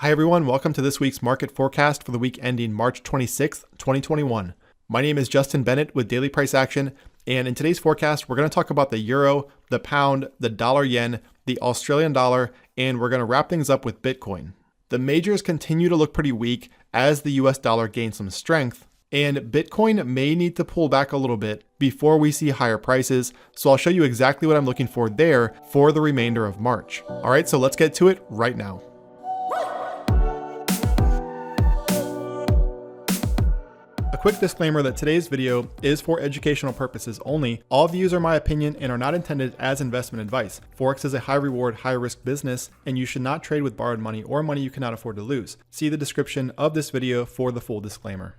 Hi everyone, welcome to this week's market forecast for the week ending March 26th, 2021. My name is Justin Bennett with Daily Price Action, and in today's forecast, we're going to talk about the euro, the pound, the dollar yen, the Australian dollar, and we're going to wrap things up with Bitcoin. The majors continue to look pretty weak as the US dollar gains some strength, and Bitcoin may need to pull back a little bit before we see higher prices, so I'll show you exactly what I'm looking for there for the remainder of March. All right, so let's get to it right now. A quick disclaimer that today's video is for educational purposes only. All views are my opinion and are not intended as investment advice. Forex is a high reward, high risk business, and you should not trade with borrowed money or money you cannot afford to lose. See the description of this video for the full disclaimer.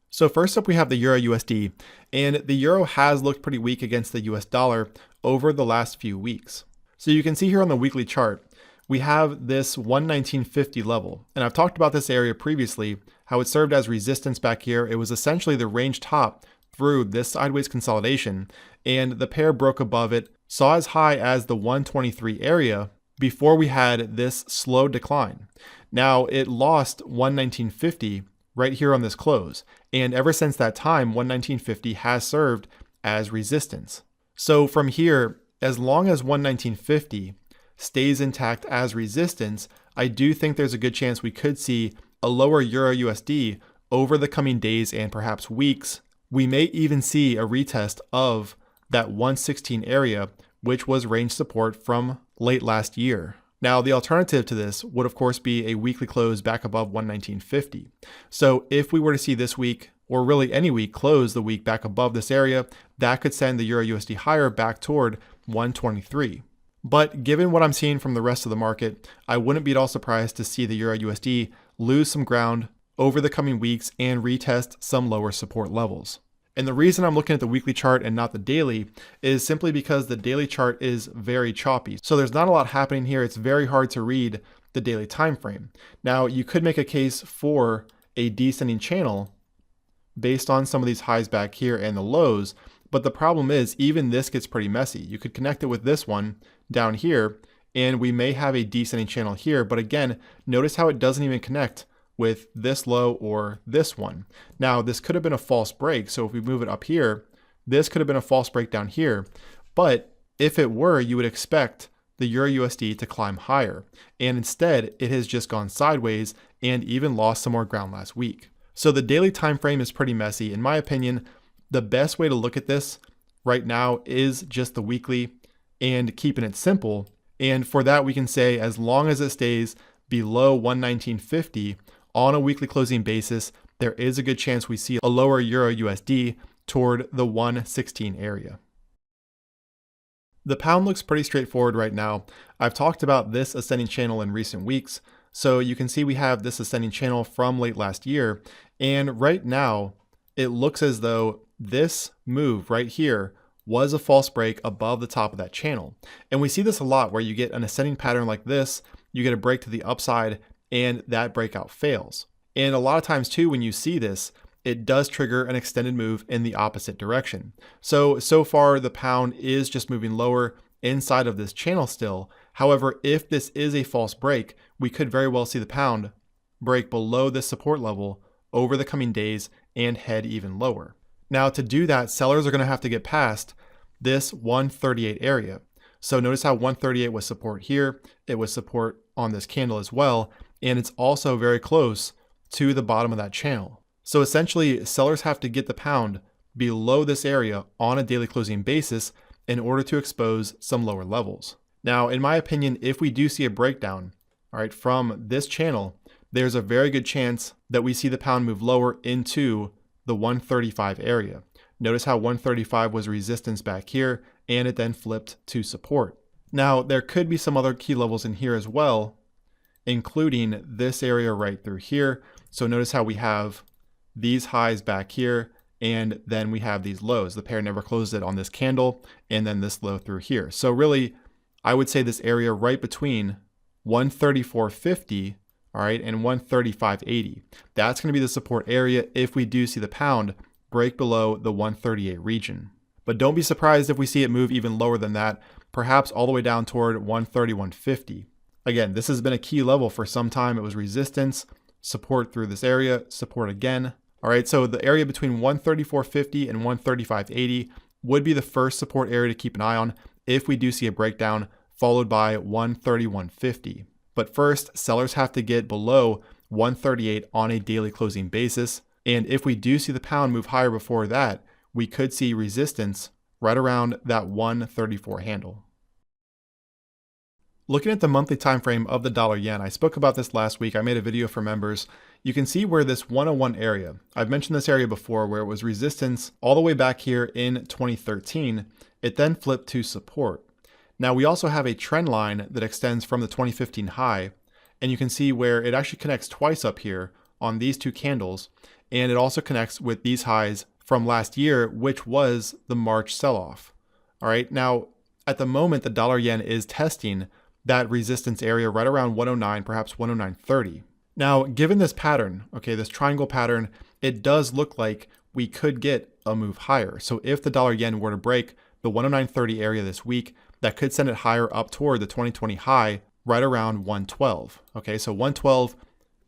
So first up we have the EURUSD, and the euro has looked pretty weak against the US dollar over the last few weeks. So you can see here on the weekly chart, we have this 119.50 level, and I've talked about this area previously, how it served as resistance back here. It was essentially the range top through this sideways consolidation, and the pair broke above it, saw as high as the 123 area before we had this slow decline. Now it lost 119.50 right here on this close, and ever since that time, 119.50 has served as resistance. So from here, as long as 119.50 stays intact as resistance, I do think there's a good chance we could see a lower EURUSD over the coming days and perhaps weeks. We may even see a retest of that 116 area, which was range support from late last year. Now, the alternative to this would of course be a weekly close back above 119.50. So if we were to see this week, or really any week, close the week back above this area, that could send the EURUSD higher back toward 123. But given what I'm seeing from the rest of the market, I wouldn't be at all surprised to see the EURUSD lose some ground over the coming weeks and retest some lower support levels. And the reason I'm looking at the weekly chart and not the daily is simply because the daily chart is very choppy. So there's not a lot happening here. It's very hard to read the daily time frame. Now, you could make a case for a descending channel based on some of these highs back here and the lows, but the problem is even this gets pretty messy. You could connect it with this one down here, and we may have a descending channel here, but again, notice how it doesn't even connect with this low or this one. Now, this could have been a false break, so if we move it up here, this could have been a false break down here, but if it were, you would expect the EURUSD to climb higher, and instead, it has just gone sideways and even lost some more ground last week. So the daily time frame is pretty messy. In my opinion, the best way to look at this right now is just the weekly and keeping it simple. And for that, we can say as long as it stays below 119.50 on a weekly closing basis, there is a good chance we see a lower EURUSD toward the 116 area. The pound looks pretty straightforward right now. I've talked about this ascending channel in recent weeks. So you can see we have this ascending channel from late last year. And right now, it looks as though this move right here was a false break above the top of that channel. And we see this a lot where you get an ascending pattern like this, you get a break to the upside, and that breakout fails. And a lot of times too, when you see this, it does trigger an extended move in the opposite direction. So far the pound is just moving lower inside of this channel still. However, if this is a false break, we could very well see the pound break below this support level over the coming days and head even lower. Now to do that, sellers are going to have to get past this 138 area. So notice how 138 was support here. It was support on this candle as well. And it's also very close to the bottom of that channel. So essentially, sellers have to get the pound below this area on a daily closing basis in order to expose some lower levels. Now, in my opinion, if we do see a breakdown, all right, from this channel, there's a very good chance that we see the pound move lower into the 135 area. Notice how 135 was resistance back here, and it then flipped to support. Now, there could be some other key levels in here as well, including this area right through here. So notice how we have these highs back here, and then we have these lows. The pair never closed it on this candle, and then this low through here. So really, I would say this area right between 134.50, all right, and 135.80. That's going to be the support area if we do see the pound break below the 138 region. But don't be surprised if we see it move even lower than that, perhaps all the way down toward 131.50. Again, this has been a key level for some time. It was resistance, support through this area, support again. All right, so the area between 134.50 and 135.80 would be the first support area to keep an eye on if we do see a breakdown, followed by 131.50. But first, sellers have to get below 138 on a daily closing basis. And if we do see the pound move higher before that, we could see resistance right around that 134 handle. Looking at the monthly time frame of the dollar yen, I spoke about this last week. I made a video for members. You can see where this 101 area, I've mentioned this area before, where it was resistance all the way back here in 2013. It then flipped to support. Now we also have a trend line that extends from the 2015 high, and you can see where it actually connects twice up here on these two candles, and it also connects with these highs from last year, which was the March sell-off. All right, now at the moment, the dollar yen is testing that resistance area right around 109, perhaps 109.30. Now, given this pattern, okay, this triangle pattern, it does look like we could get a move higher. So if the dollar yen were to break the 109.30 area this week, that could send it higher up toward the 2020 high right around 112. Okay, so 112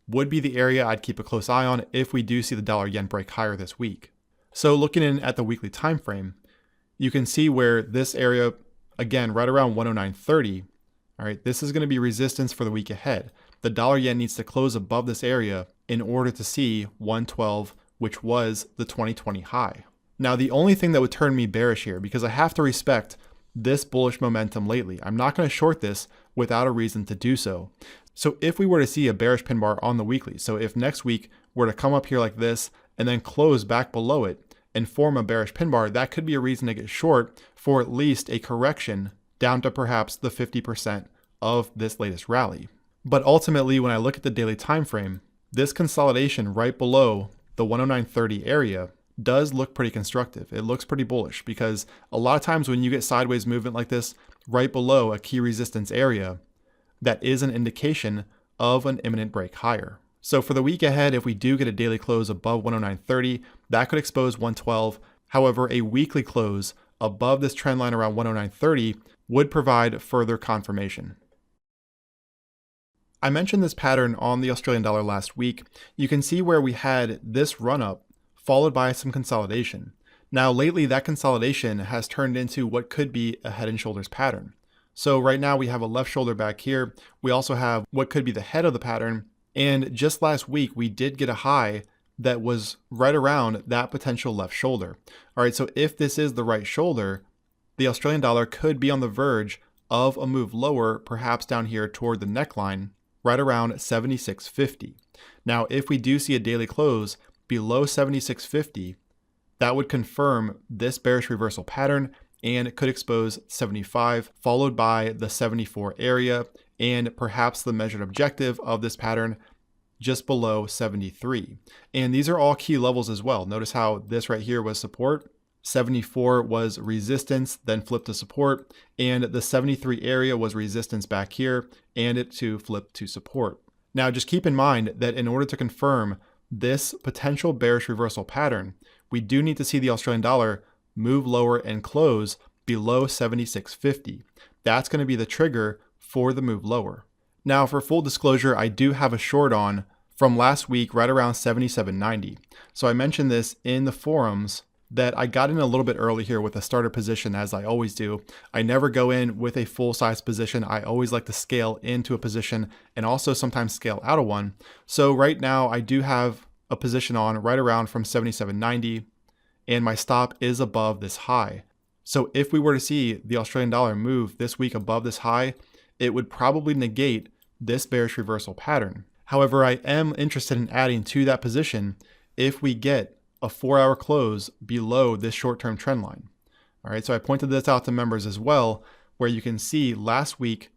would be the area I'd keep a close eye on if we do see the dollar yen break higher this week. So looking in at the weekly time frame, you can see where this area, again, right around 109.30, all right, this is going to be resistance for the week ahead. The dollar yen needs to close above this area in order to see 112, which was the 2020 high. Now, the only thing that would turn me bearish here, because I have to respect this bullish momentum lately, I'm not going to short this without a reason to do so. So if we were to see a bearish pin bar on the weekly, so if next week were to come up here like this and then close back below it and form a bearish pin bar, that could be a reason to get short for at least a correction down to perhaps the 50% of this latest rally. But ultimately, when I look at the daily time frame, this consolidation right below the 109.30 area does look pretty constructive. It looks pretty bullish because a lot of times when you get sideways movement like this right below a key resistance area, that is an indication of an imminent break higher. So for the week ahead, if we do get a daily close above 109.30, that could expose 112. However, a weekly close above this trend line around 109.30 would provide further confirmation. I mentioned this pattern on the Australian dollar last week. You can see where we had this run up followed by some consolidation. Now lately that consolidation has turned into what could be a head and shoulders pattern. So right now we have a left shoulder back here. We also have what could be the head of the pattern. And just last week we did get a high that was right around that potential left shoulder. All right, so if this is the right shoulder, the Australian dollar could be on the verge of a move lower, perhaps down here toward the neckline, right around 76.50. Now, if we do see a daily close below 76.50, that would confirm this bearish reversal pattern and could expose 75, followed by the 74 area and perhaps the measured objective of this pattern just below 73. And these are all key levels as well. Notice how this right here was support, 74 was resistance, then flipped to support, and the 73 area was resistance back here, and it too flipped to support. Now just keep in mind that in order to confirm this potential bearish reversal pattern, we do need to see the Australian dollar move lower and close below 76.50. That's going to be the trigger for the move lower. Now for full disclosure, I do have a short on from last week right around 77.90. So I mentioned this in the forums that I got in a little bit early here with a starter position, as I always do. I never go in with a full size position. I always like to scale into a position and also sometimes scale out of one. So right now I do have a position on right around from 77.90 and my stop is above this high. So if we were to see the Australian dollar move this week above this high, it would probably negate this bearish reversal pattern. However, I am interested in adding to that position if we get a 4-hour close below this short-term trend line. All right, so I pointed this out to members as well, where you can see last week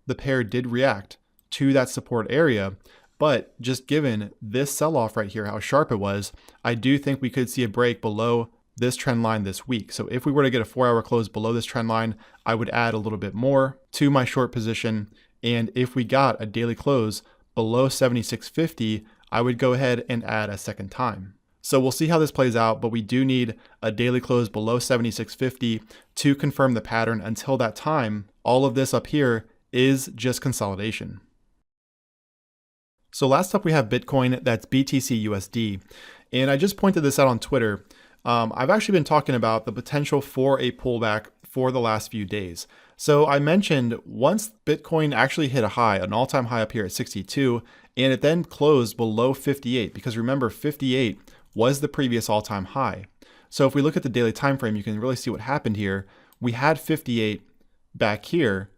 the pair did react to that support area, but just given this sell-off right here, how sharp it was, I do think we could see a break below this trend line this week. So if we were to get a 4-hour close below this trend line, I would add a little bit more to my short position. And if we got a daily close below 76.50, I would go ahead and add a second time. So we'll see how this plays out, but we do need a daily close below 76.50 to confirm the pattern. Until that time, all of this up here is just consolidation. So last up we have Bitcoin, that's BTCUSD. And I just pointed this out on Twitter. I've actually been talking about the potential for a pullback for the last few days. So I mentioned once Bitcoin actually hit a high, an all-time high up here at 62, and it then closed below 58, because remember 58 was the previous all-time high. So if we look at the daily time frame, you can really see what happened here. We had 58 back here.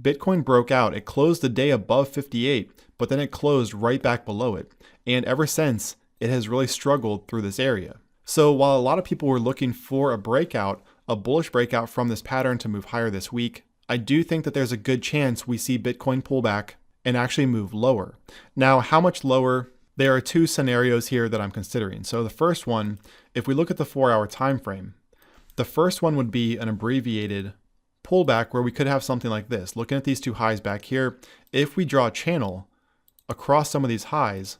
Bitcoin broke out. It closed the day above 58, but then it closed right back below it. And ever since, it has really struggled through this area. So while a lot of people were looking for a breakout, a bullish breakout from this pattern to move higher this week, I do think that there's a good chance we see Bitcoin pull back and actually move lower. Now, how much lower? There are two scenarios here that I'm considering. So the first one, if we look at the 4-hour time frame, the first one would be an abbreviated pullback where we could have something like this. Looking at these two highs back here, if we draw a channel across some of these highs,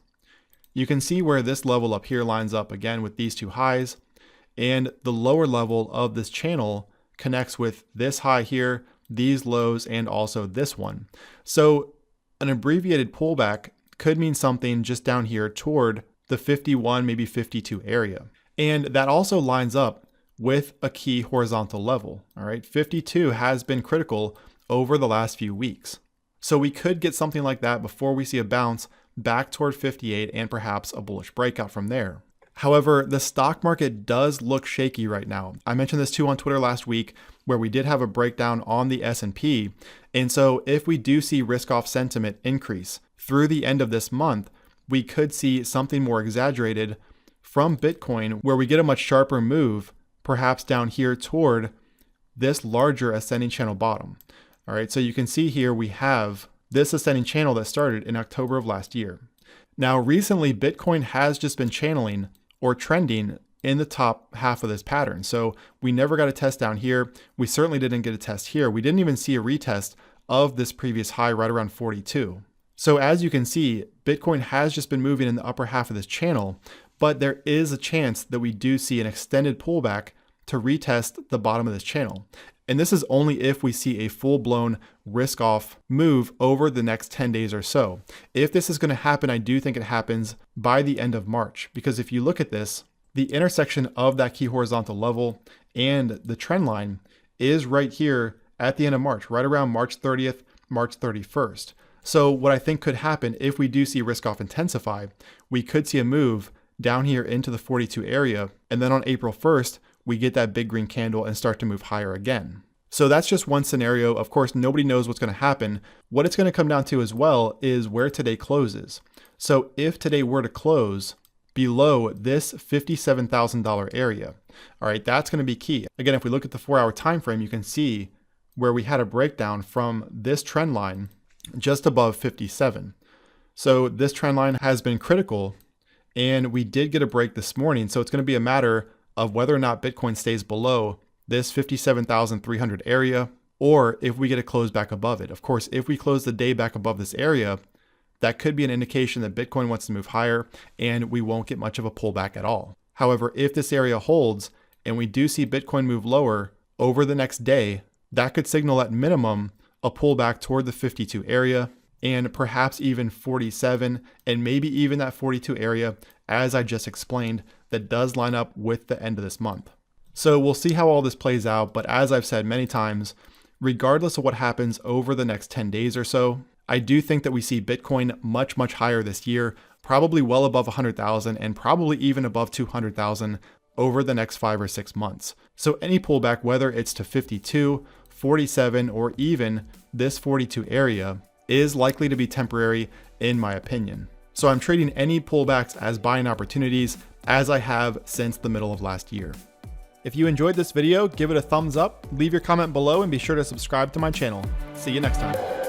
you can see where this level up here lines up again with these two highs, and the lower level of this channel connects with this high here, these lows, and also this one. So an abbreviated pullback could mean something just down here toward the 51, maybe 52 area. And that also lines up with a key horizontal level. All right, 52 has been critical over the last few weeks. So we could get something like that before we see a bounce back toward 58 and perhaps a bullish breakout from there. However, the stock market does look shaky right now. I mentioned this too on Twitter last week, where we did have a breakdown on the S&P. And so if we do see risk-off sentiment increase through the end of this month, we could see something more exaggerated from Bitcoin, where we get a much sharper move, perhaps down here toward this larger ascending channel bottom. All right, so you can see here we have this ascending channel that started in October of last year. Now, recently, Bitcoin has just been channeling or trending in the top half of this pattern. So we never got a test down here. We certainly didn't get a test here. We didn't even see a retest of this previous high right around 42. So as you can see, Bitcoin has just been moving in the upper half of this channel, but there is a chance that we do see an extended pullback to retest the bottom of this channel. And this is only if we see a full-blown risk-off move over the next 10 days or so. If this is going to happen, I do think it happens by the end of March, because if you look at this, the intersection of that key horizontal level and the trend line is right here at the end of March, right around March 30th, March 31st. So what I think could happen if we do see risk-off intensify, we could see a move down here into the 42 area, and then on April 1st, we get that big green candle and start to move higher again. So that's just one scenario. Of course, nobody knows what's going to happen. What it's going to come down to as well is where today closes. So if today were to close below this $57,000 area, all right, that's going to be key. Again, if we look at the 4-hour time frame, you can see where we had a breakdown from this trend line just above 57. So this trend line has been critical, and we did get a break this morning. So it's going to be a matter of whether or not Bitcoin stays below this 57,300 area, or if we get a close back above it. Of course, if we close the day back above this area, that could be an indication that Bitcoin wants to move higher and we won't get much of a pullback at all. However, if this area holds and we do see Bitcoin move lower over the next day, that could signal at minimum a pullback toward the 52 area and perhaps even 47 and maybe even that 42 area, as I just explained, that does line up with the end of this month. So we'll see how all this plays out, but as I've said many times, regardless of what happens over the next 10 days or so, I do think that we see Bitcoin much, much higher this year, probably well above 100,000 and probably even above 200,000 over the next 5 or 6 months. So any pullback, whether it's to 52, 47, or even this 42 area, is likely to be temporary in my opinion. So I'm treating any pullbacks as buying opportunities, as I have since the middle of last year. If you enjoyed this video, give it a thumbs up, leave your comment below, and be sure to subscribe to my channel. See you next time.